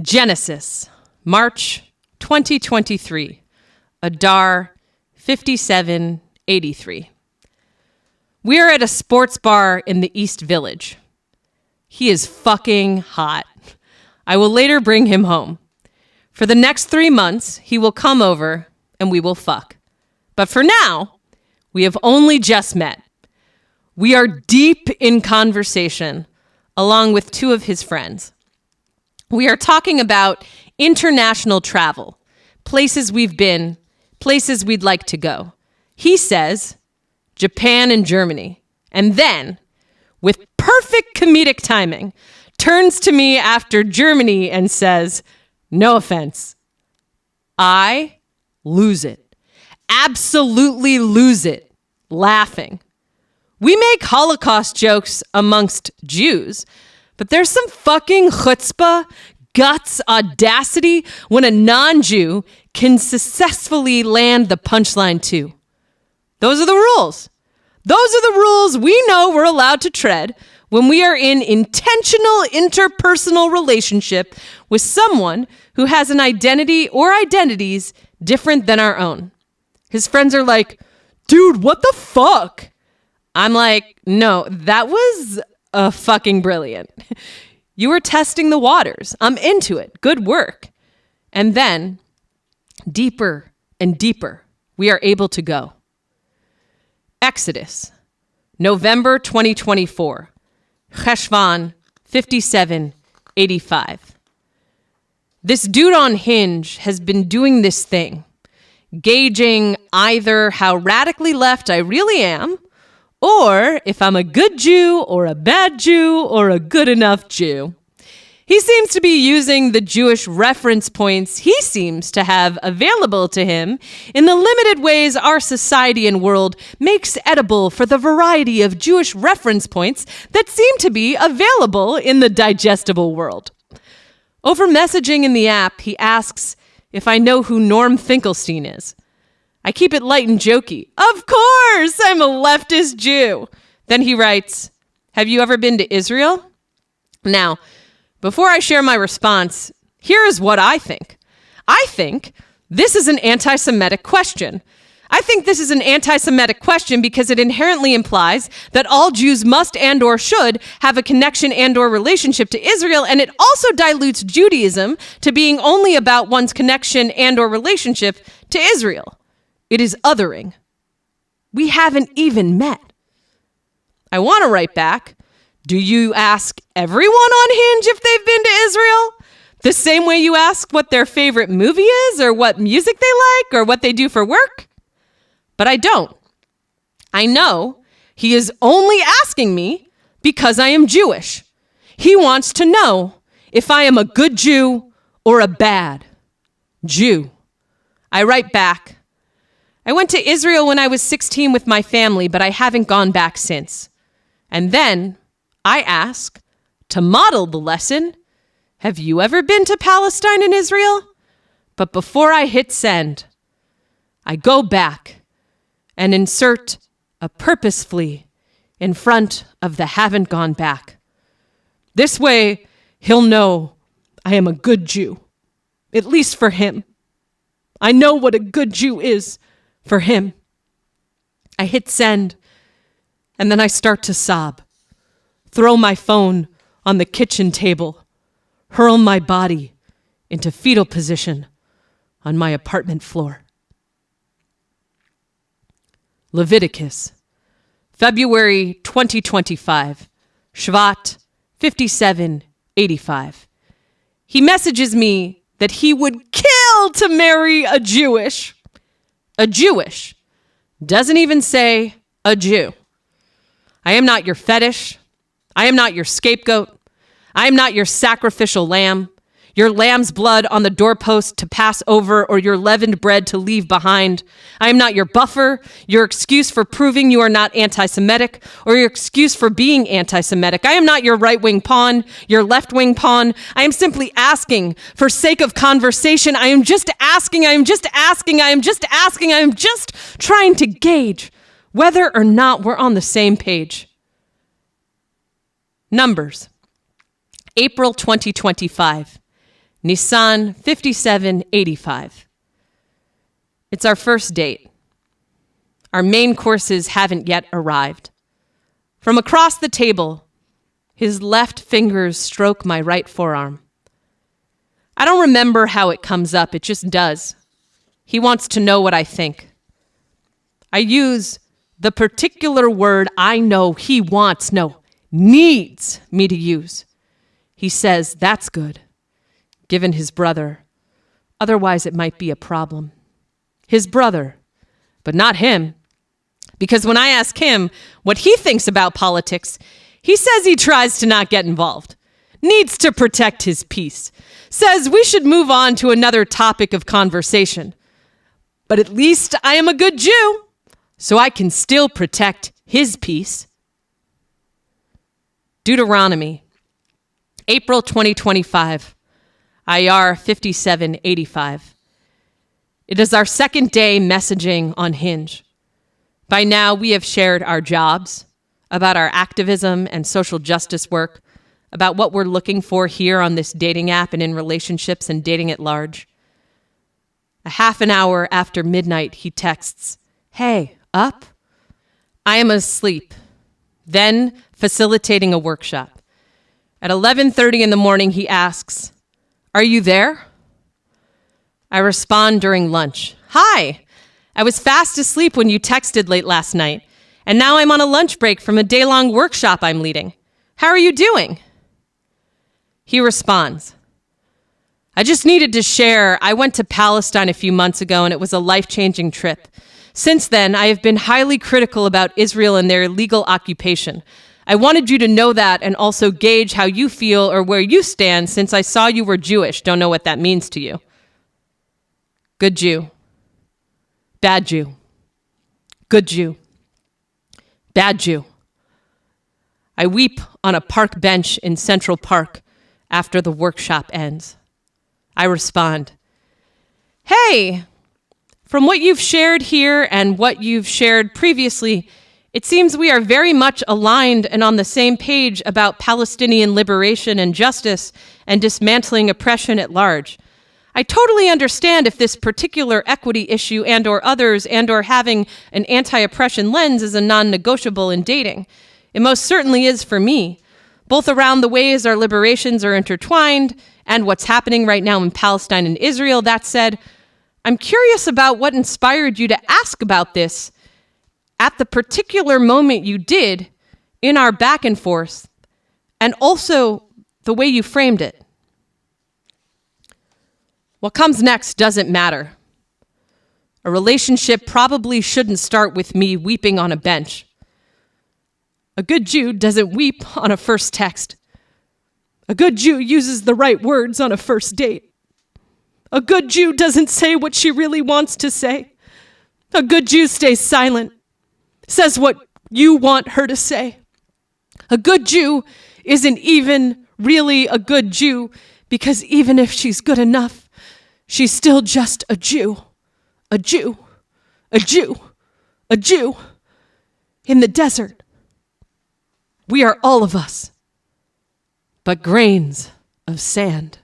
Genesis, March 2023, Adar 5783. We are at a sports bar in the East Village. He is fucking hot. I will later bring him home. For the next 3 months, he will come over and we will fuck. But for now, we have only just met. We are deep in conversation, along with two of his friends. We are talking about international travel, places we've been, places we'd like to go. He says Japan and Germany, and then, with perfect comedic timing, turns to me after Germany and says, no offense. I lose it. Absolutely lose it. Laughing. We make Holocaust jokes amongst Jews, but there's some fucking chutzpah, guts, audacity when a non-Jew can successfully land the punchline too. Those are the rules. Those are the rules we know we're allowed to tread when we are in intentional interpersonal relationship with someone who has an identity or identities different than our own. His friends are like, dude, what the fuck? I'm like, no, that was fucking brilliant. You were testing the waters. I'm into it. Good work. And then, deeper and deeper, we are able to go. Exodus, November 2024, Cheshvan 5785. This dude on Hinge has been doing this thing, gauging either how radically left I really am, or if I'm a good Jew or a bad Jew or a good enough Jew. He seems to be using the Jewish reference points he seems to have available to him in the limited ways our society and world makes edible for the variety of Jewish reference points that seem to be available in the digestible world. Over messaging in the app, he asks if I know who Norm Finkelstein is. I keep it light and jokey. Of course, I'm a leftist Jew. Then he writes, have you ever been to Israel? Now, before I share my response, here is what I think. I think this is an anti-Semitic question. I think this is an anti-Semitic question because it inherently implies that all Jews must and or should have a connection and or relationship to Israel, and it also dilutes Judaism to being only about one's connection and or relationship to Israel. It is othering. We haven't even met. I want to write back, do you ask everyone on Hinge if they've been to Israel? The same way you ask what their favorite movie is or what music they like or what they do for work? But I don't. I know he is only asking me because I am Jewish. He wants to know if I am a good Jew or a bad Jew. I write back, I went to Israel when I was 16 with my family, but I haven't gone back since. And then I ask, to model the lesson, have you ever been to Palestine and Israel? But before I hit send, I go back and insert a purposefully in front of the haven't gone back. This way, he'll know I am a good Jew, at least for him. I know what a good Jew is for him. I hit send, and then I start to sob, throw my phone on the kitchen table, hurl my body into fetal position on my apartment floor. Leviticus, February 2025, Shvat 5785. He messages me that he would kill to marry a Jewish. A Jewish. Doesn't even say a Jew. I am not your fetish. I am not your scapegoat. I am not your sacrificial lamb, your lamb's blood on the doorpost to pass over, or your leavened bread to leave behind. I am not your buffer, your excuse for proving you are not anti-Semitic, or your excuse for being anti-Semitic. I am not your right-wing pawn, your left-wing pawn. I am simply asking for sake of conversation. I am just asking, I am just trying to gauge whether or not we're on the same page. Numbers, April 2025. Nissan 5785. It's our first date. Our main courses haven't yet arrived. From across the table, his left fingers stroke my right forearm. I don't remember how it comes up, it just does. He wants to know what I think. I use the particular word I know he wants, no, needs me to use. He says, that's good, given his brother. Otherwise, it might be a problem. His brother, but not him. Because when I ask him what he thinks about politics, he says he tries to not get involved, needs to protect his peace, says we should move on to another topic of conversation. But at least I am a good Jew, so I can still protect his peace. Deuteronomy, April 2025, IR 5785. It is our second day messaging on Hinge. By now, we have shared our jobs, about our activism and social justice work, about what we're looking for here on this dating app and in relationships and dating at large. A half an hour after midnight, he texts, "Hey, up?" I am asleep, then facilitating a workshop. At 11:30 in the morning, he asks, "Are you there?" I respond during lunch, "Hi, I was fast asleep when you texted late last night, and now I'm on a lunch break from a day-long workshop I'm leading. How are you doing?" He responds, "I just needed to share. I went to Palestine a few months ago, and it was a life-changing trip. Since then, I have been highly critical about Israel and their illegal occupation. I wanted you to know that and also gauge how you feel or where you stand since I saw you were Jewish. Don't know what that means to you." Good Jew. Bad Jew. Good Jew. Bad Jew. I weep on a park bench in Central Park after the workshop ends. I respond, "Hey, from what you've shared here and what you've shared previously, it seems we are very much aligned and on the same page about Palestinian liberation and justice and dismantling oppression at large. I totally understand if this particular equity issue and or others and or having an anti-oppression lens is a non-negotiable in dating. It most certainly is for me, both around the ways our liberations are intertwined and what's happening right now in Palestine and Israel. That said, I'm curious about what inspired you to ask about this at the particular moment you did in our back and forth, and also the way you framed it. What comes next doesn't matter. A relationship probably shouldn't start with me weeping on a bench. A good Jew doesn't weep on a first text. A good Jew uses the right words on a first date. A good Jew doesn't say what she really wants to say. A good Jew stays silent, says what you want her to say. A good Jew isn't even really a good Jew because even if she's good enough, she's still just a Jew, a Jew, a Jew, a Jew in the desert. We are all of us, but grains of sand.